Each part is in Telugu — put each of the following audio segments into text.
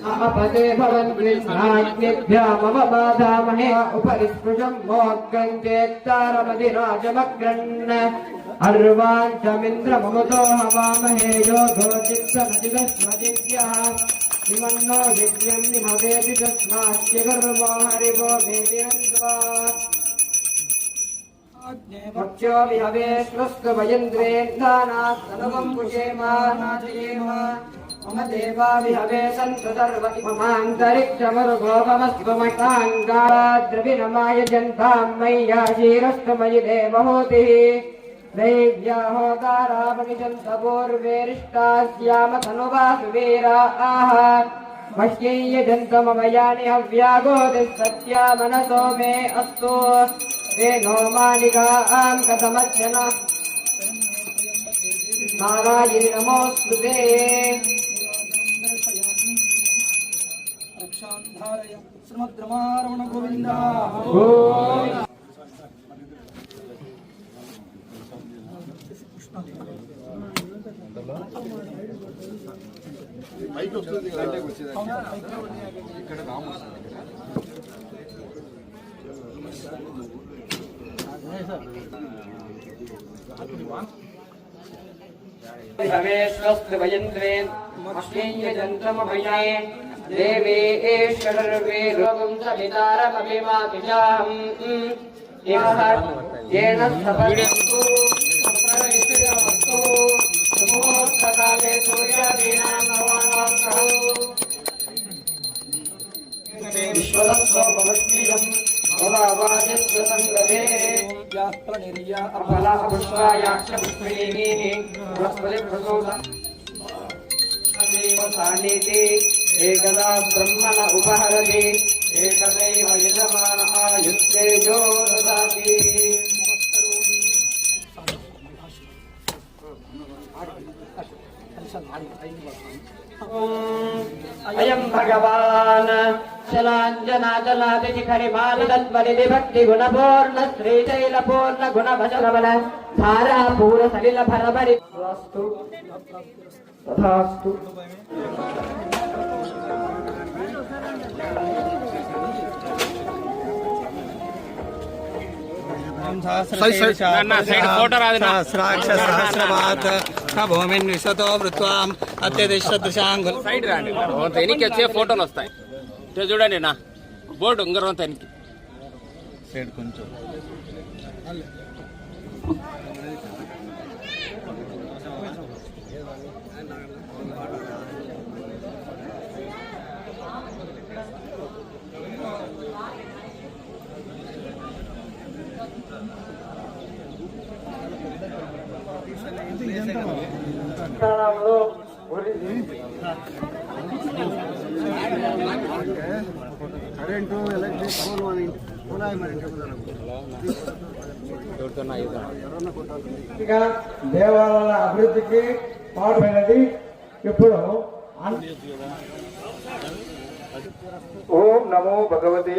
अपदे भवन्कृष्णाग्निभ्यामवबाधामहे उपरि स्पृशं मोग्गं चेत्तारमधिराजमग्रन् अर्वाञ्चमिन्द्रममुतो हवामहे योधोचित्तमजिगस्मजिज्ञः निमन्नो यज्ञं निमवेति तस्मास्य गर्वो हरिवो मेदिनन्द्वा भक्ष्यो विहवेश्वस्तु वयन्द्रेन्धानास्तनुवं पुषेमानाजयेम मम देवा विहवे सन्तु सर्व इममान्तरिक्षमरुगोपमस्त्वमष्टाङ्गाद्रविणमाय जन्तां मय्याशीरस्तु मयि देवहूतिः दैव्या होतारामनिजन्तपूर्वेरिष्टास्याम तनुवासु वीराः मह्यै यजन्तमवयानि हव्यागोदिसत्या मनसो मे अस्तु नो मालिकां कथमर्चन नारायणि नमोऽस्तुते रक्षान्धारय श्रीमद्रमारमण गोविन्दा भवेश्वस्तु वयन्द्रेन् मह्येयजन्तमभये देवे एषर्वे रोगं सवितारमभिमातिजाहम् इमः येन सपरिस्तु प्रविष्टमस्तु सुमुहूर्तकाले सूर्यादीनां नवानां विश्वदस्वपमश्रीयम् भवावाजस्वसङ्गते यास्त्रनिर्या अपलाः पुष्पायाक्षपुष्पिणीः बृहस्पतिप्रसोदा सानीति एकदा ब्रह्मण उपहरति एकदैव यजमानः युक्तेजो ददाति अयं भगवान् चलाञ्जनाचलादिशिखरिमालदत्वनिधि भक्तिगुणपूर्ण श्रीशैलपूर्ण गुणभजनबल धारापूर सलिलभरभरि तथास्तु तथास्तु सहस्राक्षसहस्रपात् भूमिन् विशतो वृत्वाम् अत्यधिष्ठदशाङ्गुल సైడ్ రండి కొంత ఎనికి వచ్చే ఫోటోలు వస్తాయి ఇటు చూడండి నా బోర్డు ఉంగరం ఎనికి సైడ్ కొంచెం కరెంటు ఎలక్ట్రిక్ దేవాలయాల అభివృద్ధికి పాటుపడినది. ఇప్పుడు ఓం నమో భగవతే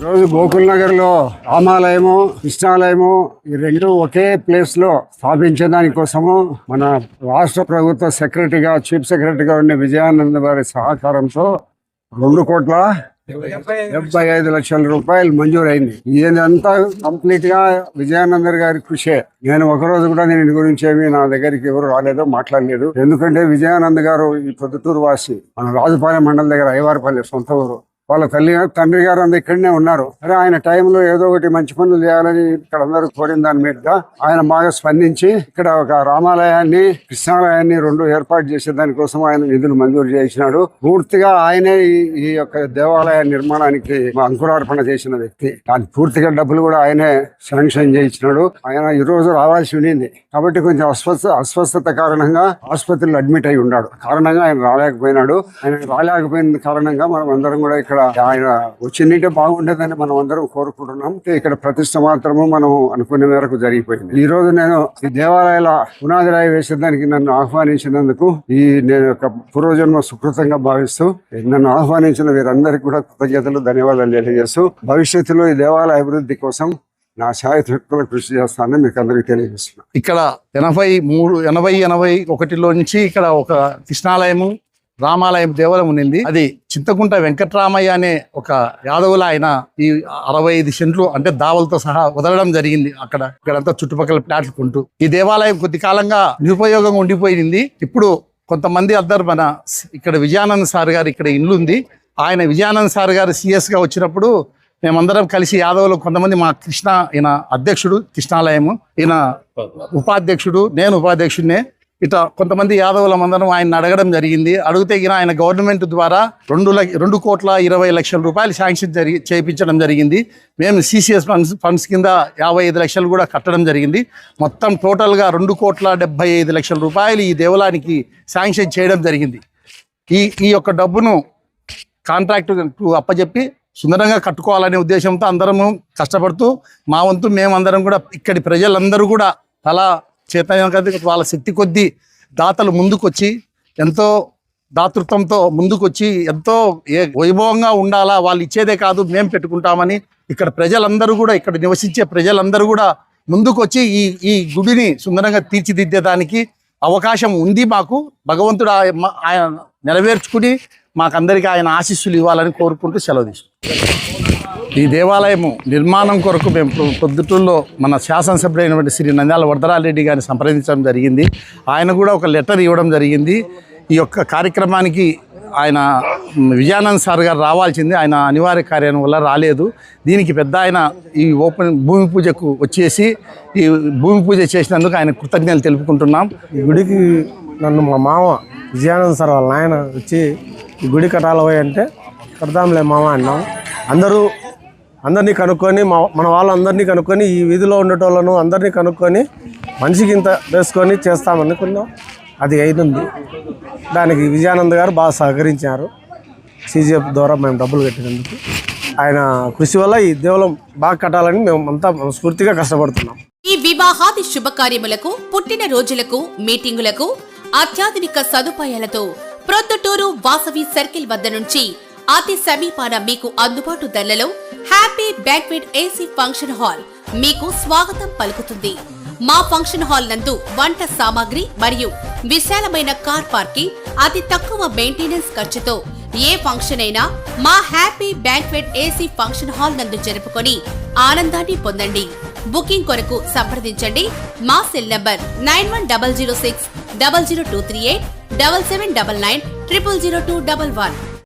రోజు గోకుల్ నగర్ లో రామాలయము కృష్ణాలయము ఈ రెండు ఒకే ప్లేస్ లో స్థాపించే దానికోసము మన రాష్ట్ర ప్రభుత్వ సెక్రటరీగా చీఫ్ సెక్రటరీగా ఉండే విజయానంద వారి సహకారంతో 2,75,00,000 రూపాయలు మంజూరైంది. ఇదంతా కంప్లీట్ గా విజయానందర్ గారి కృషే. నేను ఒకరోజు కూడా దీని గురించి ఏమి నా దగ్గరికి ఎవరు రాలేదు, మాట్లాడలేదు. ఎందుకంటే విజయానంద్ గారు ఈ పొద్దుటూరు వాసి, మన రాజుపాలెం మండలం దగ్గర అయ్యవారిపల్లి సొంత ఊరు. వాళ్ళ తండ్రి గారు అందరూ ఇక్కడనే ఉన్నారు. అరే ఆయన టైంలో ఏదో ఒకటి మంచి పనులు చేయాలని ఇక్కడ అందరూ కోరిన దాని మీద ఆయన బాగా స్పందించి ఇక్కడ ఒక రామాలయాన్ని కృష్ణాలయాన్ని రెండు ఏర్పాటు చేసే దానికోసం ఆయన నిధులు మంజూరు చేసినాడు. పూర్తిగా ఆయనే ఈ యొక్క దేవాలయ నిర్మాణానికి అంకురార్పణ చేసిన వ్యక్తి. దాని పూర్తిగా డబ్బులు కూడా ఆయనే శాంక్షన్ చేయించినాడు. ఆయన ఈ రోజు రావాల్సి ఉండింది కాబట్టి కొంచెం అస్వస్థత కారణంగా ఆసుపత్రిలో అడ్మిట్ అయి ఉన్నాడు. కారణంగా ఆయన రాలేకపోయినాడు. ఆయన రాలేకపోయిన కారణంగా మనం అందరం కూడా ఇక్కడ ఆయన వచ్చిందంటే బాగుండేదని మనం అందరం కోరుకుంటున్నాం. ఇక్కడ ప్రతిష్ట మాత్రము మనం అనుకునే మేరకు జరిగిపోయింది. ఈ రోజు నేను ఈ దేవాలయాల పునాది రాయి వేసేదానికి నన్ను ఆహ్వానించినందుకు నేను ఒక పూర్వజన్మ సుకృతంగా భావిస్తూ నన్ను ఆహ్వానించిన వీరందరికీ కూడా కృతజ్ఞతలు, ధన్యవాదాలు తెలియజేస్తూ భవిష్యత్తులో ఈ దేవాలయ అభివృద్ధి కోసం నా శాయశక్తుల కృషి చేస్తానని మీకు అందరికీ తెలియజేస్తున్నాను. ఇక్కడ 81లో నుంచి ఇక్కడ ఒక కృష్ణాలయము రామాలయం దేవాలయం ఉండింది. అది చింతకుంట వెంకట్రామయ్య అనే ఒక యాదవుల ఆయన ఈ 65 సెంట్లు అంటే దావలతో సహా వదలడం జరిగింది. ఇక్కడంతా చుట్టుపక్కల ప్లాట్లు కొంటూ ఈ దేవాలయం కొద్ది కాలంగా నిరుపయోగంగా ఉండిపోయింది. ఇప్పుడు కొంతమంది అందరు మన ఇక్కడ విజయానంద్ సార్ గారు ఇక్కడ ఇల్లు ఉంది. ఆయన విజయానంద్ సార్ గారు CS గా వచ్చినప్పుడు మేమందరం కలిసి యాదవులు కొంతమంది మా ఈయన అధ్యక్షుడు కృష్ణాలయము, ఈయన ఉపాధ్యక్షుడు, నేను ఉపాధ్యక్షుడినే, ఇట్లా కొంతమంది యాదవుల మందరం ఆయన అడగడం జరిగింది. అడిగితే ఆయన గవర్నమెంట్ ద్వారా 2,20,00,000 రూపాయలు శాంక్షన్ చేయించడం జరిగింది. మేము CCS ఫండ్స్ కింద 55 లక్షలు కూడా కట్టడం జరిగింది. మొత్తం టోటల్గా 2,75,00,000 రూపాయలు ఈ దేవాలయానికి శాంక్షన్ చేయడం జరిగింది. ఈ యొక్క డబ్బును కాంట్రాక్టు అప్పచెప్పి సుందరంగా కట్టుకోవాలనే ఉద్దేశంతో అందరము కష్టపడుతూ మా వంతు మేమందరం కూడా ఇక్కడి ప్రజలందరూ కూడా తలా చైతన్యం వాళ్ళ శక్తి కొద్దీ దాతలు ముందుకొచ్చి ఎంతో దాతృత్వంతో ముందుకొచ్చి ఎంతో వైభవంగా ఉండాలా, వాళ్ళు ఇచ్చేదే కాదు మేము పెట్టుకుంటామని ఇక్కడ ప్రజలందరూ కూడా ఇక్కడ నివసించే ప్రజలందరూ కూడా ముందుకొచ్చి ఈ గుడిని సుందరంగా తీర్చిదిద్దేదానికి అవకాశం ఉంది. మాకు భగవంతుడు ఆయన నెరవేర్చుకుని మాకందరికీ ఆయన ఆశీస్సులు ఇవ్వాలని కోరుకుంటూ సెలవు తీసుకుంటాం. ఈ దేవాలయము నిర్మాణం కొరకు మేము పొద్దుటూరులో మన శాసనసభ్యుడైనటువంటి శ్రీ నంద్యాల వరదరారెడ్డి గారిని సంప్రదించడం జరిగింది. ఆయన కూడా ఒక లెటర్ ఇవ్వడం జరిగింది. ఈ యొక్క కార్యక్రమానికి ఆయన విజయానంద్ సార్ గారు రావాల్సింది, ఆయన అనివార్య కార్యం వల్ల రాలేదు. దీనికి పెద్ద ఆయన ఈ భూమి పూజకు వచ్చేసి ఈ భూమి పూజ చేసినందుకు ఆయన కృతజ్ఞతలు తెలుపుకుంటున్నాం. ఈ గుడికి నన్ను మా మామ విజయానంద్ సార్ వాళ్ళ నాయన వచ్చి ఈ గుడి కట్టాలి అంటే కడదాంలే మామ అన్నాం. అందరినీ కనుక్కొని మన వాళ్ళందరినీ కనుక్కొని ఈ వీధిలో ఉండేటోళ్ళను అందరినీ కనుక్కొని మనిషికి ఇంత వేసుకొని చేస్తామనుకున్నాం. అది అయింది. దానికి విజయానంద్ గారు బాగా సహకరించారు. CGF ద్వారా మేము డబ్బులు కట్టినందుకు ఆయన కృషి వల్ల ఈ దేవాలయం బాగా కట్టాలని మేము అంతా స్ఫూర్తిగా కష్టపడుతున్నాం. ఈ వివాహాది శుభకార్యములకు, పుట్టిన రోజులకు, మీటింగులకు అత్యాధునిక సదుపాయాలతో ప్రొద్దుటూరు వాసవి సర్కిల్ వద్ద నుంచి అతి సమీపాన మీకు అందుబాటు ధరలలో happy banquet AC function hall మీకు స్వాగతం పలుకుతుంది. మా ఫంక్షన్ హాల్ నందు వంట సామాగ్రి మరియు విశాలమైన కార్ పార్కింగ్, అతి తక్కువ మెయింటెనెన్స్ ఖర్చుతో ఏ ఫంక్షన్ అయినా మా happy banquet AC function hall నందు జరుపుకొని ఆనందాన్ని పొందండి. బుకింగ్ కొరకు సంప్రదించండి. మా సెల్ నంబర్ 9100600238 7799 000211.